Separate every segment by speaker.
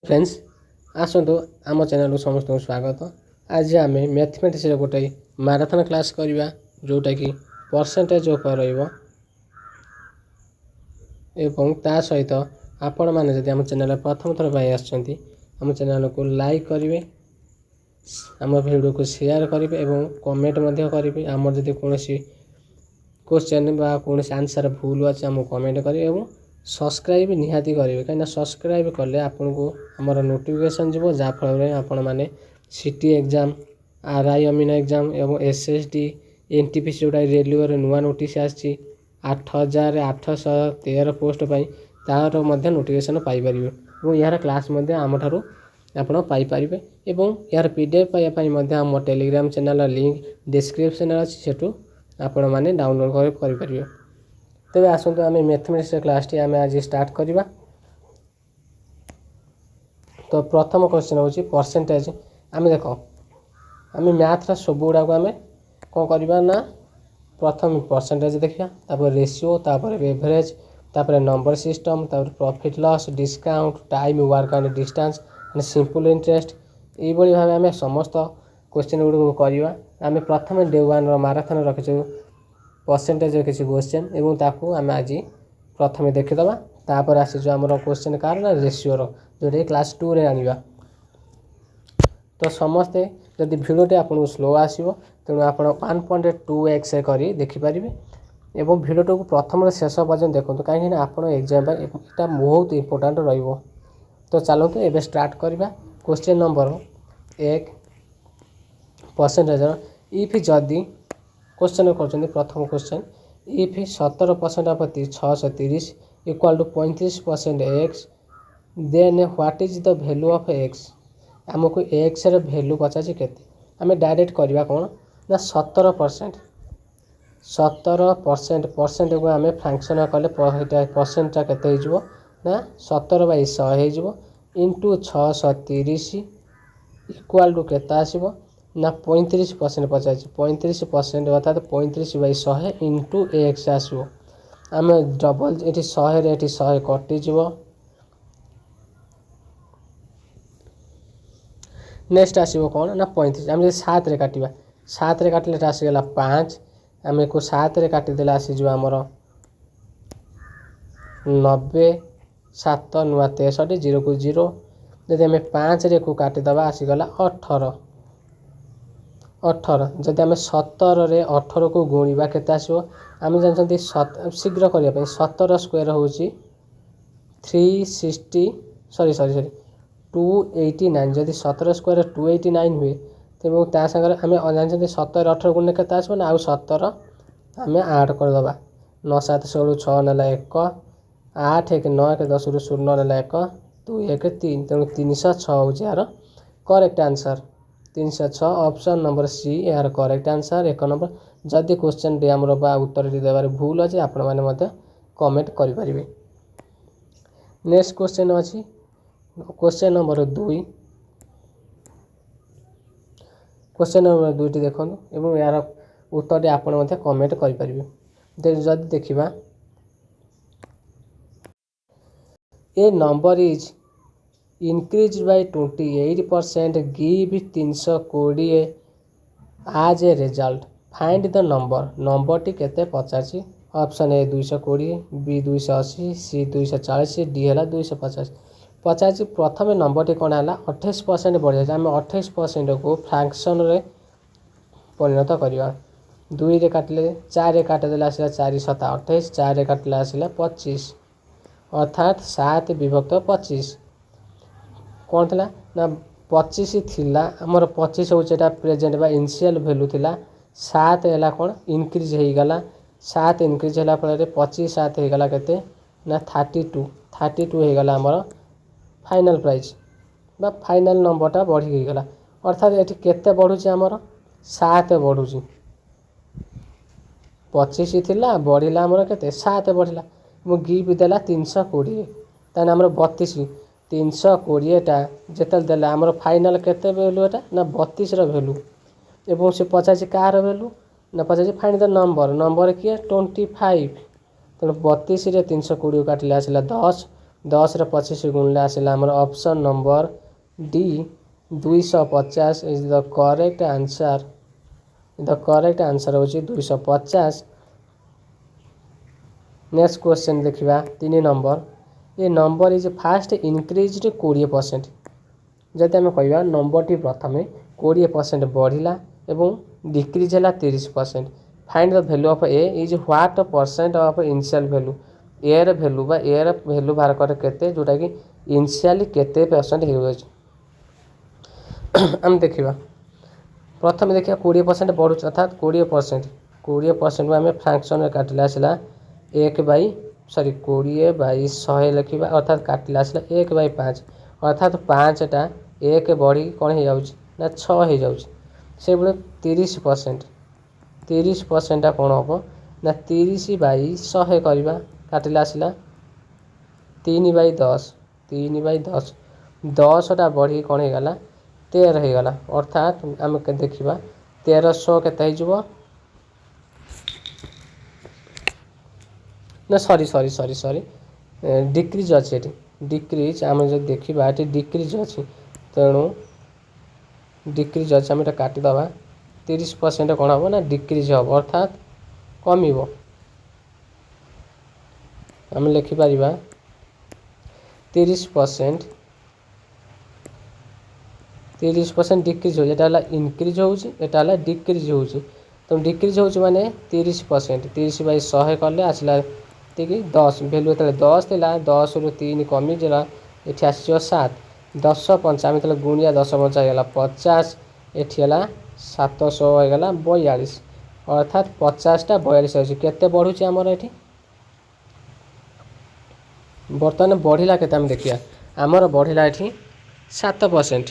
Speaker 1: Friends आसतु आम channel समस्त स्वागत। आज आम मैथमेटिक्स गोटे मैराथन क्लास करवा जोटा कि परसेंटेज ता सहित आपण मैंने जब आम चैनल प्रथम थर आम चैनल को लाइक करेंगे, आम वीडियो को शेयर करेंगे और कमेंट करेंगे। आम जब कौन क्वेश्चन बा कौन आंसर भूल अच्छे आम कमेंट करेंगे और सब्सक्राइब निहाती करेंगे कहीं सब्सक्राइब कले आपन को आमर नोटिफिकेशन जीव जहाँफल आपण मैंने सिटी एग्जाम आरआई अमीन एग्जाम और एसएसडी एनटीपीसी जोटा रेलवे नुआ नोटिस आसी 8813 पोस्ट तार नोटिफिकेशन पाइपर और यार क्लास आम ठारू आपण पाइपर और यार पीडीएफ पाइबापी आम टेलीग्राम चैनल लिंक डिस्क्रिप्शन अच्छी सेठू आपण मैंने डाउनलोड करेंगे। तेज आसतु आम मैथमेटिक्स क्लास टी आम आज स्टार्ट करवा। तो प्रथम क्वेश्चन हूँ परसेंटेज। आम देख आम मैथ्र सब गुड़ाक आम कौन करवा ना प्रथम परसेंटेज देखा, तापर रेशियो, तापर एवरेज, तापर नंबर सिस्टम, तापर profit loss, discount, time work and distance and simple interest ये भाव आम समस्त क्वेश्चन गुड़ करवा। आम प्रथम डे वन मैराथन रखीचु परसेंटेज किसी क्वेश्चन एवं ताकू आम आज प्रथम देखीदे। तापर आसीचु आमर क्वेश्चन कार ना रेशियोर जोटे क्लास 2 रे आनिबा। तो समस्ते जदि भिडियोटी आपको स्लो आसो तेणु आप 1.2x करी देखिपारे और भिडियो को प्रथम शेष पर्यटन देखो कहीं आप एग्जाम यहाँ बहुत इंपोर्टाट रो। तो चलते एवं स्टार्ट करवा। क्वेश्चन नंबर 1 परसेंटेज इफ जदि क्वेश्चन कर प्रथम question if 17% of 630 equal to 35% x then what is the value of x. आमको एक्स रे वैल्यू पचासी के आम डायरेक्ट करवा कौन ना 17% परसेंट को आम फ्रैक्शन कले परसेंटा के ना 17/100 हो इंटू 630 इक्वाल टू के ना 35% पचास 35% अर्थात 35/100 इंटू एक्स आसो आम डबल ये 100 ये 100 कटिज। नेक्स्ट आसो कौन ना 35 आम 7 रे काटिबा 7 रे काटिले आसीगला 5 आम को 7 रे काटिदेले आसीज आमर 90 7 नुआ 63 0 को 0 जदि आम 5 रे को काटिदेबा आसीगला 18 जदि आम 17 रे 18 को गुणा केते आसो आम जानते शीघ्र करने 17 स्क्वायर हूँ 360 289 जदि 17 स्क्वायर 289 हुए तेज ता सागर आम जानते 17 18 गुण के आसो ना आउ 17 आम आड करदे 9 7 16 6 ना 1 8 1 9 1 10 0 ना 1 2 1 3 तेणु 306 हूँ यार correct answer 306 option number c यार करेक्ट आंसर 1 नंबर। जदि क्वेश्चन टी आमर बा उत्तर टी देवार भूल अच्छे आपण मैंने कमेंट करें। नेक्स्ट क्वेश्चन अच्छी question number 2 question number 2 T देखो एवं यार उत्तर टी आपण कमेंट करें। जदि देखा a number is increase by 28% give 320 आज a result find the number टी केते पचासी। Option A 220 B 280 C 240 D है 250 50 प्रथम नंबर टी कौन है 28% बढ़ जाए आम 28% को फ्रैक्शन रे परिणत करवा 2 रे काटिले 4 रे काटिदेले आसला 4 7 28 4 रे काटिले आसला 25 अर्थात 7 विभक्त 25 कौन थी ना 25 थिला आमर 25 हूँ प्रेजेंट बा इनिशियल वैल्यू थिला 7 है कौन इनक्रीज हो गला 7 इनक्रीज होला फल 25 7 हो गला केते ना 32 हो गला आमर फाइनल प्राइस बा फाइनल नंबरटा बढ़ी गला अर्थात ये केते बढ़ुची आमर 7 बढ़ुची 25 थिला बढ़िला आमर केते 7 बढ़िला मु गिफ्ट देला 320 ताने आमर 32 320टा जेतल देला आमर फाइनल केते वैल्यू एटा ना 32 रो वैल्यू एवं से 50 कार वैल्यू ना 50 फाइंड द नंबर किए 25 तेणु 32 रे 320 काटिले आसला 10 10 रे 25 गुणिले आसला आमर option number D 250 is the correct answer. The correct answer होची 250। नेक्स्ट क्वेश्चन देखिबा 3 number A number is fast increased 20%। जदि आम कहवा नंबर टी प्रथम 20% बढ़िला एवं डिक्रीज है 30%। Find the value of a is what percent of initial value. A र value बा ए र वैल्यू बाहर कर केते जोटा कि इनिशियली केते परसेंट हो आम देखिबा प्रथम देखिए 20% बढ़ू अर्थात 20% 20% में आम फ्रैक्शन काटिले आसला 1/100 लिखा अर्थात काटिले आसला 1/5 अर्थात 5टा 1 बढ़ी कौन हो ना 6 हो जाऊँ से बड़े 30% 30% कौन हम ना 30/100 करवा काटिले आसला 3/10 3/10 10टा बढ़ी कौन हो गला 13 हो गला अर्थात आम देखा 1300 केते ना सॉरी डिक्रीज अच्छे डिक्रीज आम जो देखा ये डिक्रीज अच्छी तेणु डिक्रीज अच्छे आम काटिदबा 30% कौन हम ना डिक्रीज हम अर्थात कम आम लिखिपर 30% डिक्रीज हो इनक्रीज होटा डिक्रीज हो तो डिक्रीज हो माने 30% 30/100 कले आसला ठीक 10 भैल्यू जो 10 थी 10 रु 3 कमिगला ये आस 7 10 5 आम गुणिया 10 5 होगा 50 ये 700 होगा 42 अर्थात 50टा 42 अच्छी केते बढ़ुची आमर ये बर्तमान बढ़ला के देखिए आमर बढ़ला ये 7%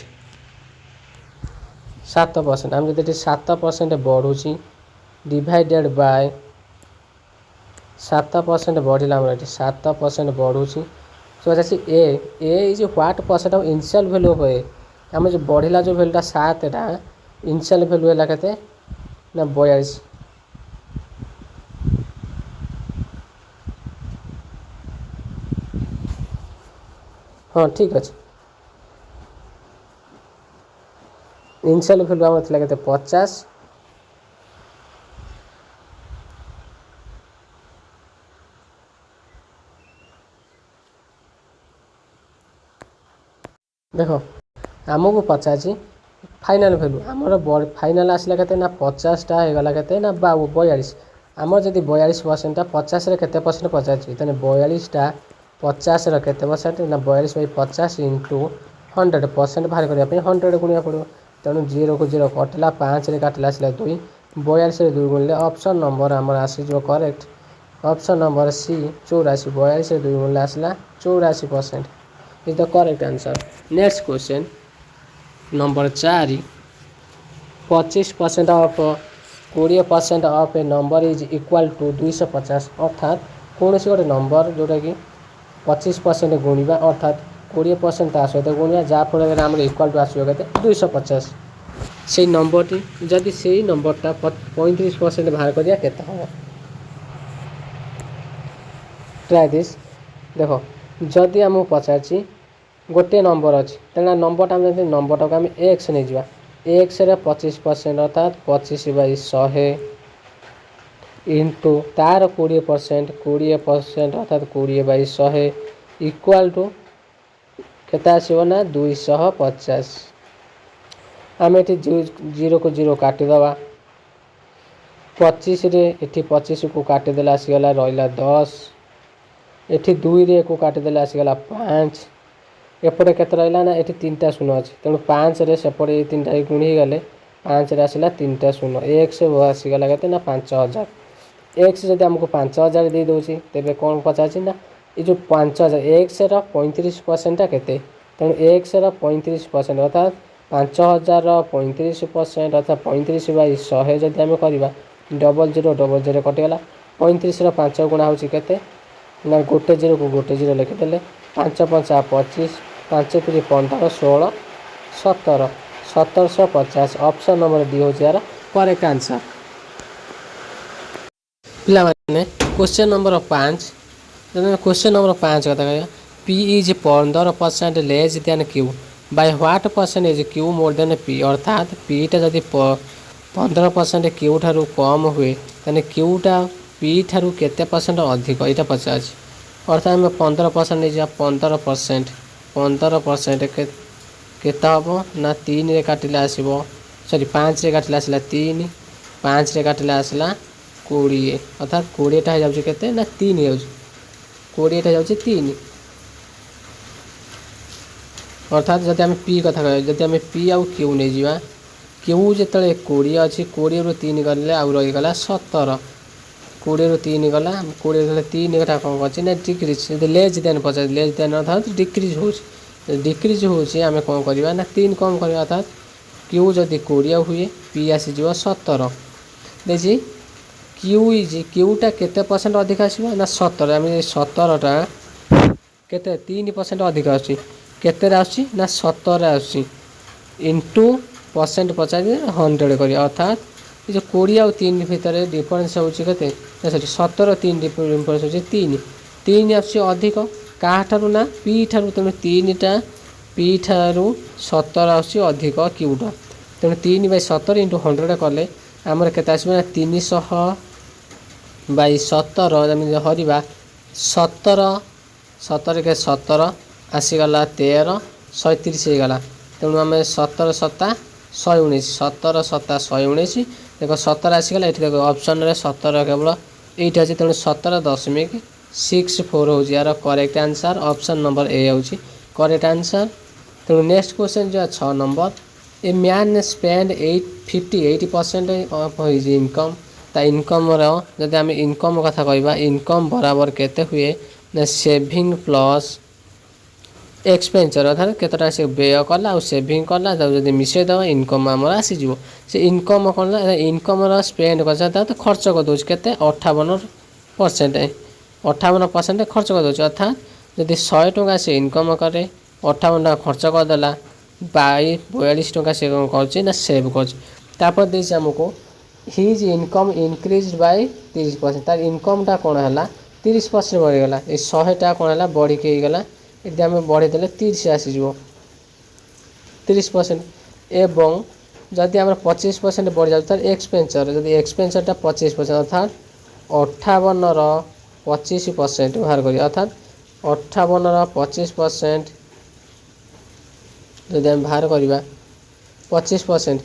Speaker 1: 7% आम जब 7% बढ़ुची डिवाइडेड बाय 7% बढ़ला आम 7% बढ़ुची तो a is what percent of initial value of a आम जो बढ़ला जो वैल्यूटा 7टा इनिशियल वैल्यू है केते ना 42 हाँ ठीक अच्छे इनिशियल वैल्यू आम थी केते 50 देख आमको पचार फाइनाल वैल्यू आमर फाइनाल आसला केते ना 50टा होगा केते ना 42 आमर जब 42% 50 केते परसेंट पचार तेने 42टा 50 केते परसेंट ना 42/50 इंटू 100% बाहर करने 100 गुणिया पड़ो तेणु 0 को 0 कटिला 5 काटिला आसला 2 42 2 गुणिले ऑप्शन नंबर आमर आसीज करेक्ट ऑप्शन नंबर सी 84 42 2 गुणिले आसला 84% is the correct answer. Next question number 4 25% of 20% of a number is equal to 250 अर्थात कौन सी गोटे नंबर जोटा कि 25% गुणा अर्थात 20% ता सहित गुणा जहाँफल आम इक्वाल टू आसो के 250 से नंबर जदि से नंबरटा 35% बाहर करिया केते हम ट्राई दिस देख जदि आमको पचार गोटे नंबर अच्छी तेना नंबरटा नंबरटा को आम एक्स नहीं जा एक्स रे 25% अर्थात 25/100 इंटू तार 20% अर्थात 20/100 इक्वाल टू केते आसो ना 250 आम ये 0 को 0 काटिदबा 25 रे एठी 25 को काटिदेला आसीगला रहा 10 एठी 2 रे को काटिदेला आसीगला 5 एपटे केते रहा ना ये 3टा शून्य अच्छे तेणु 5 रे सेपटे 3टा गुणी गले 5 रे आसला 3टा शून्य एक्स आसीगला के ना 5000 एक्स जब आमको 5000 दे दूसरी तेरे कौन पचार ना ये जो 5000 एक्स 35% केते तेणु एक्स 35% अर्थात 5000 35% अर्थात 35/100 जब आम करवा 0000 कटिगला 35 5 गुणा हो ना गोटे 0 को गोटे 0 लिखिदेले 5 5 25 5 3 15 16 17 1750 ऑप्शन नंबर डी हो यार करेक्ट आंसर। पिला क्वेश्चन नंबर 5 क्वेश्चन नंबर 5 कथा कह P is 15% less than Q. By what percentage Q more than P? अर्थात P टा जदि 15% Q ठारू कम हुए ताने Q टा P ठारू केते परसेंट अधिक यहाँ पचार। अर्थात आम 15% नहीं जा 15% केता हम ना 3 रे काटिले आसो सरी 5 रे काटिले आसला 3 5 रे काटिले आसला 20 अर्थात 20 टा हो जाए ना 3 हो 20 टा हो 3 अर्थात जब आम पी कथा कह जब आम पी आउ क्यू नहीं जावा क्यू जो 20 अच्छी 20 रु 3 गले आउ रहीगला 17 20 रु 3 गला 20 3 कटा कौन कर ना डिक्रिज लेज देन पचास लेज देन अर्थात डिक्रिज हो डिक्रिज होमें कौन करवा ना 3 कम कर अर्थात क्यू जदि 20 हुए पी आसीज 17 देखिए क्यूटा केते परसेंट अधिक आसो ना 17 आम 17टा केते 3% अधिक आसी केते आसी ना 17 आसी इंटू परसेंट पचास 100 कर अर्थात ये जो 20 आउ 3 भितर डिफरेन्स होती सरी 17 3 डिफरेन्स हो 3 आस अधिक क्या ना पी ठारू तेणु 3टा पी ठारू 17 आस अधिक क्यूटा तेणु 3/17 इंटू 100 कले आमर केते आसो ना 300/17 हरवा 17 के 17 आसीगला 13 130 होगला तेणु आम 17 7 119 17 7 119 देख 17 आसीगला ये देख ऑप्शन रे 17 केवल ये अच्छे तेणु 17.64 हो यार correct answer option number A हूँ करेक्ट आंसर तेणु नेक्स्ट क्वेश्चन जो 6 number a man spend 58% of his income ता इनकम जब आम इनकम कथा कहवा इनकम बराबर केते हुए ना सेविंग प्लस एक्सपेंचर अर्थात केतटा से व्यय कला सेविंग कला जब मिसेद इनकम आम आसीज से इनकम कौन इनकम स्पेंड कर तो खर्च करदे के 58% 58% खर्च करदे अर्थात जब 100 टଙ୍କା से इनकम करे 58 टଙ୍କା खर्च करदेला 42 टଙ୍କା से कौन कर ना सेव कर आमको हिज इनकम इनक्रीज बाय 30% तार इनकमटा कौन है 30% बढ़ीगला ये 100टा कौन है बढ़ी गला यदि आम बढ़ेदे 30 आसीज 30% एवं जदि आम 25% बढ़ी जाए तार एक्सपेंचर जब एक्सपेंचरटा 25% अर्थात 58 25% बाहर करिए अर्थात 58 25% जदि आम बाहर करवा 25%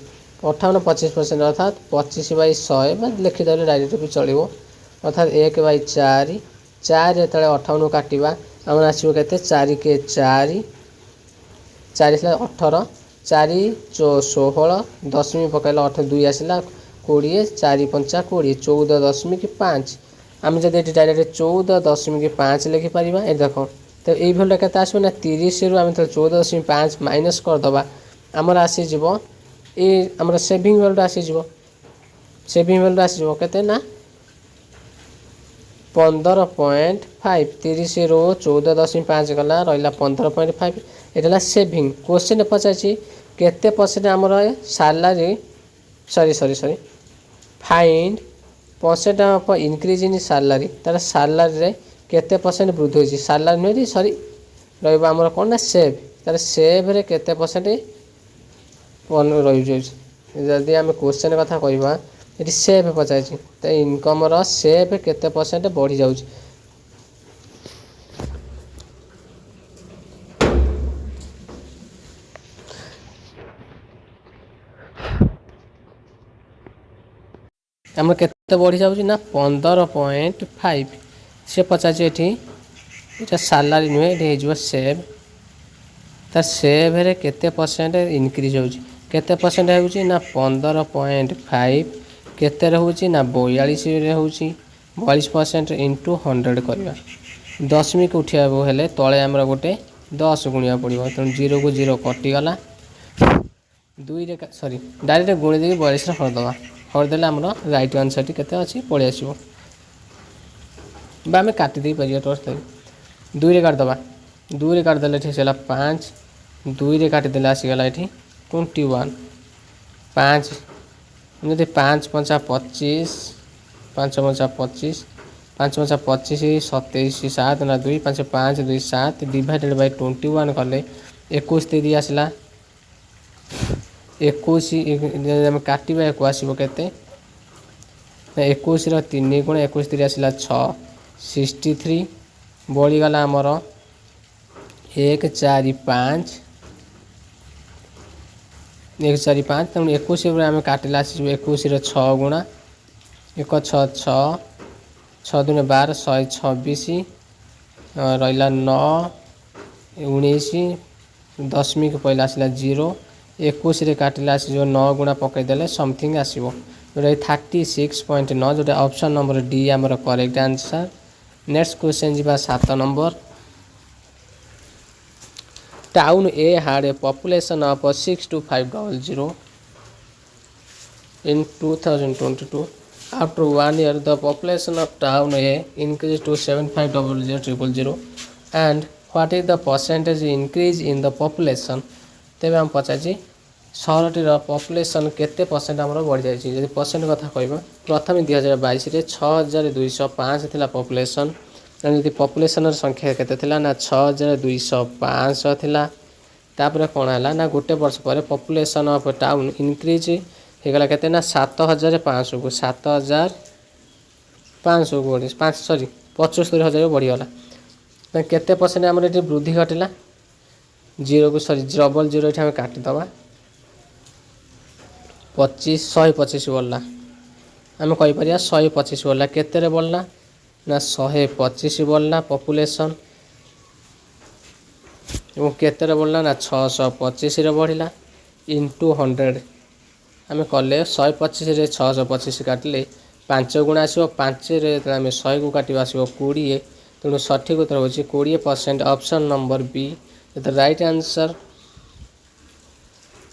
Speaker 1: 58 25% अर्थात 25/100 लिखिदे डायरेक्ट भी चलो अर्थात 1/4 4 जो 58 काटा आम आसो के 4 के 4 4 18 4 16 दशमी पकड़े 8 2 आसला 20 4 5 20 14.5 आम जब ये डायरेक्ट 14.5 लिखिपर ये देख तो ये भैल्यू के आसो ना 30 रु आम 14.5 माइनस करदे आमर आसीज ये आम सेविंग भैल्यू आसीज सेविंग भैल्यू आसीज के ना 15.5 30 रु 14.5 गला रहा 15.5 ये सेविंग क्वेश्चन पचार केते परसेंट आमर सालारी सरी find percent of increase in salary तार सालारी रे केते परसेंट वृद्धि होती सालारी नुह सरी रहा कौन ना सेव तार सेव रे केते परसेंट रही जदि आम क्वेश्चन कथा कहवा ये सेव पचार तो इनकम सेव केते परसेंट बढ़ी जाऊँ आम केते बढ़ी जाऊँ ना 15.5 से पचार ये सालारी नुहे ये सेव तार सेव रे केते परसेंट इनक्रीज हो केते परसेंट हो ना 15.5 केते रोचे ना 42 होची 42% इंटू 100 करवा दशमी को उठा हेले तले आमर गोटे 10 गुणिया पड़ो तेणु 0 को 0 कटिगला 2 रे सॉरी डायरेक्ट गुणी दे 42 हरदे हरदेले आमर राइट आंसर टी केते अछि पळि आसीबो बा आम काटी दे परिया टोस्ट 2 रे काट दबा 2 रे काट देले ठीक है 5 2 रे काटी देले आसीगला ये 21 5 जब 5 5 25 5 5 25 पाँच पचा 25 27 7 ना 2 5 5 2 7 डिवाइडेड बाय 21 कले 21 3 आसला 21 आम काटा एक आसो के 21 3 गुण 21 3 आसला 6 63 बढ़ीगला आमर 1 4 5 1 4 5 तेणु 21 आम काटिला आस 21 6 गुणा 1 6 6 6 2 12 126 रहा 9 19 दशमिक पहले आसला 0 21 काटिले आस 9 गुणा पकईदे समथिंग आसो जोटा 36.9 जोटा ऑप्शन नंबर डी आमर करेक्ट आंसर। नेक्स्ट क्वेश्चन जी 7 number town a had a population of 62500 in 2022. After 1 year, the population of town A increased to 7500000 and what is the percentage increase in the population? तेबे हम पचाची सहरटीर population केते percent आमर बढ़ी जाइए जब percent कथा कहबा प्रथम 2022 रे 6205 थिला पपुलेसन जदि पपुलेसन संख्या केते थिला ना 6205 थिला तापर कोन हला ना गोटे वर्ष पर पपुलेसन ऑफ टाउन इंक्रीज हेगला केते ना 7500 को 7500 को 5 सॉरी 75000 बढ़ी गला तो केते परसेंट आमर एटी वृद्धि घटिला 0 को सॉरी डबल 0 एठी हम काटि दबा 125 बढ़ला आम कही परिया 125 बढ़ला केते बढ़ला ना 125 बढ़ला पपुलेसन और केते बढ़ला ना 625 रे बढ़िला इंटू 100 आम कले 125 रे 625 काटिले 5 गुणा आसो 5 रे आम 100 को काटिबा आसो 20 तेणु सठिक उत्तर होची 20% option number B the right answer.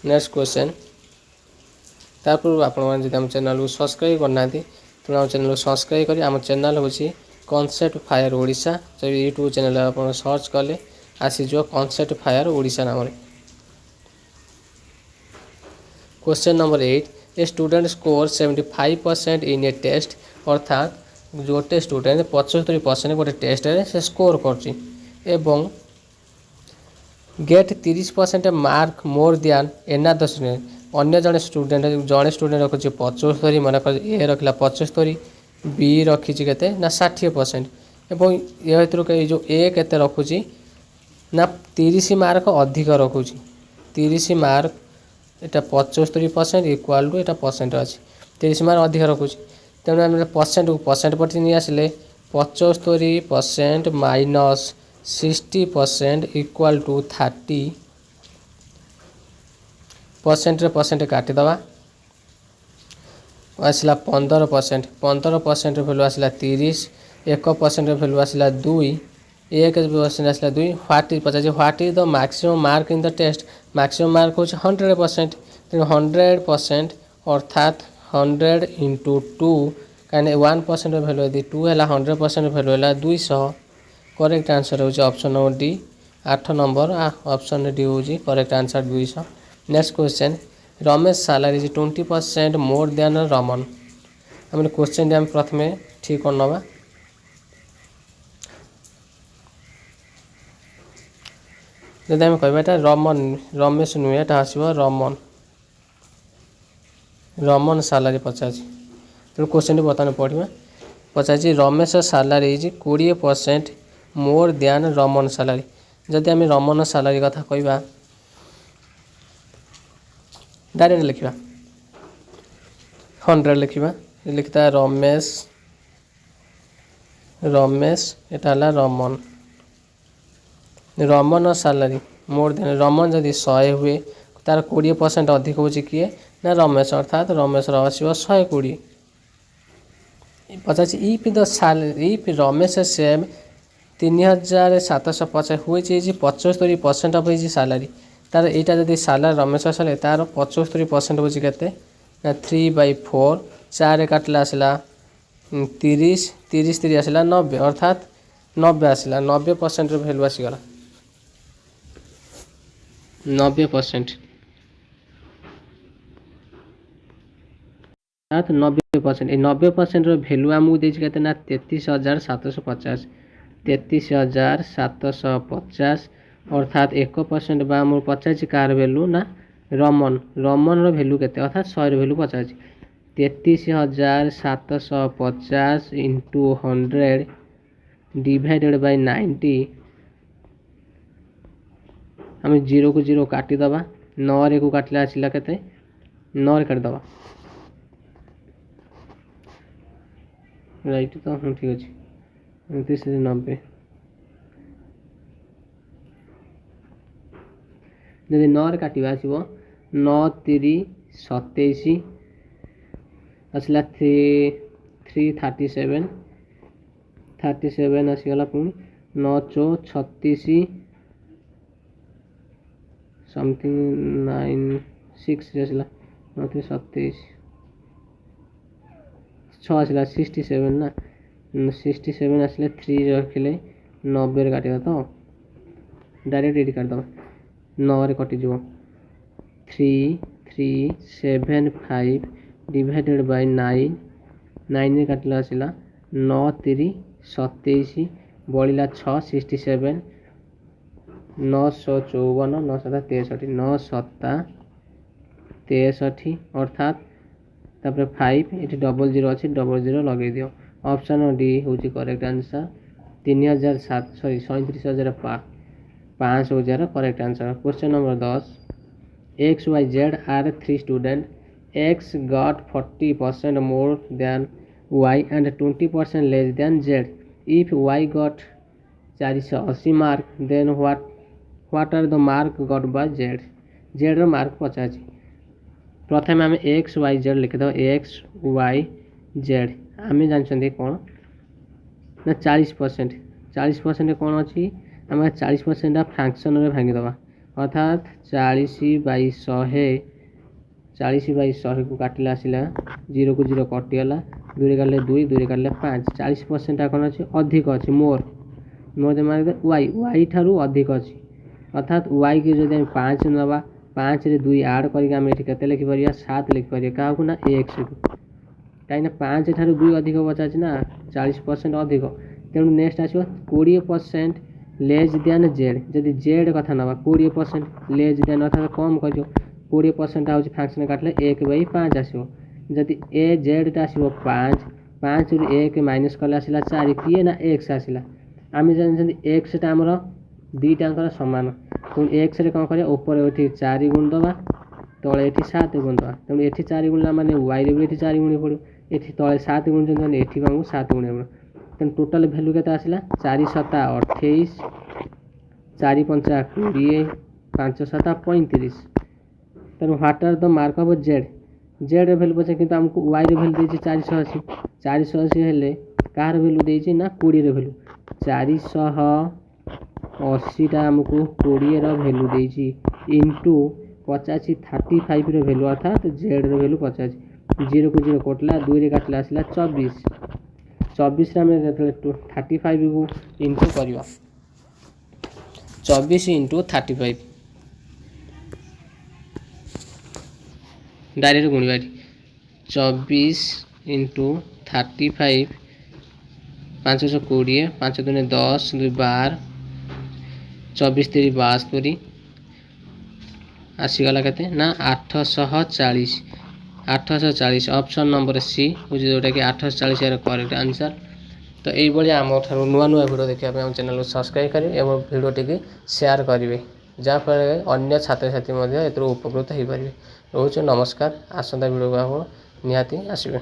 Speaker 1: Next question तापूर्व आपड़ी आम चैनल को सब्सक्राइब करना तेणु आम चैनल को सब्सक्राइब कर आम चैनल हूँ कॉन्सेप्ट फायर ओडिशा जब यूट्यूब चैनल आप सर्च कले आसीज कॉन्सेप्ट फायर ओडिशा नाम। Question number 8 a student score 75% in a test अर्थात गोटे स्टूडेंट 75% गोटे टेस्ट से स्कोर कर get 30% mark more than another student अन्य जड़े स्टूडेंट रखुच्छे 75 मन कर ए रखला 75 बी रखी के ना 60% एवं ये जो ए के रखुच्छी ना 30 मार्क अधिक रखुच्छी 30 mark Etah 75% equal to Etah percent अच्छी 30 मार्क अधिक रखुच्छी तेणु आम परसेंट को परसेंट पटी नहीं आसिले 75% माइनस 60% इक्वाल टू 30 परसेंट काटिदवा आसला 15% 15% भैल्यू आसला 30 1% भैल्यू आसला 2 1% आसला 2 what is the maximum mark in the test maximum mark हो 100% तेणु 100% अर्थात 100 इंटू 2 कहीं 1% भैल्यू यदि 2 है 100% भैल्यू है 200 करेक्ट आंसर हो option number D 8 number option D हो correct answer 200। Next question Ramesh salary is 20% more than Raman आम क्वेश्चन आम प्रथम ठीक कर नवा जब आम कह रमन रमेश नुहे एटा आसो रमन रमन सैलरी पचार तेणु क्वेश्चन बर्तमान पढ़ा पचार Ramesh salary is 20% more than Raman salary जदि आम रमन सैलरी कथा कहवा डायरेक्ट लिखा 100 लिखा लिखता रमेश रमेश एटा रमन रमन सैलरी मोर देन रमन जदि 100 हुए तार 20% अधिक हो किए ना रमेश अर्थात रमेश आसो 120 पचास if the salary if Ramesh same 3750 हुए 75% ऑफ हिज सैलरी तार यहाँ जब सैलरी रमेश आसले तार 75% हो 3/4 4 काटला आसला 30 30 3 आसला 90 अर्थात 90 आसला 90% भैल्यू आसीगला 90%। 90%। ये 90% भैल्यू आमको देती कहते ना 33,750 33,750 अर्थात 1% बा आम पचार कार भैल्यू ना रमन भैल्यू के अर्थात 100 value Pachar 33,750 into 100 divided by 90 आम 0 को 0 काटिदबा 9 को काटिले आसला के 9 काटिदबा राइट तो हाँ ठीक अच्छे 29,90 जदि 9 काटा आसो 9×3=27 आसला 337 आसीगला पुणी 9×4=36 समथिंग 96 आसला 9×3=27 6 आसला 67 ना 67 आसले 3 रखिले 90 काटा तो डायरेक्ट ये काटिदेव 9 कटिज 3375 डिवाइडेड बाय 9 काटिले आसला 9×3=27 बढ़ला 6 67 954 9×7=63 9×7=63 अर्थात तापर 5 ये 00 अच्छे 00 लगे दियो ऑप्शन डी हूँ correct answer 37,500 correct answer. Question number 10 XYZ are 3 students X got 40% more than Y and 20% less than Z. If Y got 480 mark then what are the mark got by Z? Z रो mark 50 प्रथम आम XYZ लिखिदेव XYZ आम जानते कौन ना 40% कौन अच्छी आम 40% फ्रैक्शन रे भांगीदबा अर्थात 40/100 को काटिले आसला 0 को 0 कटिगला 2 काटिले 2 2 काटिले 5 40% कौन अच्छी अधिक अच्छी मोर मार Y ठारू अधिक अच्छी अर्थात Y की जो 5 नवा 5 रे 2 ऐड करके आम ये लिखिपर 7 लिखिपर क्या ना X को कहीं 5 ठारू 2 अधिक पचार ना 40% अधिक तेणु नेक्स्ट आसो 20% लेस देन जेड जदि जेड कथा ना 20% लेस देन अर्थात कम कर 20% हूँ फ्रैक्शन काटिले 1/5 आसो जदि ए जेड आसो 5 रू 1 माइनस कले आसला 4 किए ना एक्स आसला आम जानते एक्सटा आमर दुईटाकर सामान तेणु एक्स रे कौन करिया ऊपर ये 4 गुण दबा तले ये 7 गुण दबा तेणु ये 4 गुणला माने वाई रे भी ये 4 गुण पड़ो ये तले 7 गुण ये आमको 7 गुण पड़ो तेणु टोटाल भैल्यू के आसला 4×7=28 4×5=20 5×7=35 तेणु what are the mark of z value पचे कि आमको वाई रे भैल्यू देती 480 हेले कार भैल्यू देती ना 20 भैल्यू 480 आमको 20 भैल्यू देती इंटू 50 35 भैल्यू अर्थात जेड भैल्यू 50 0 को 0 कटला 2 रे काटला आसला 24 आम 35 को इंटू करवा 24 इंटू 35 डायरेक्ट गुणवा 24 इंटू 35 520 5 दूने 10 2 12 24 3 72 आसीगला के ना 840 ऑप्शन नंबर सी हूँ जोटा कि 840 करेक्ट आंसर। तो ये आम नुआ भिडियो देखा आम चैनल को सब्सक्राइब करेंगे और भिडियो टी शेयर करेंगे जहाँफल अन्य छात्र छात्री उपकृत हो पारे। रोच नमस्कार आसंता भिडियो को आप निहाती आसबे।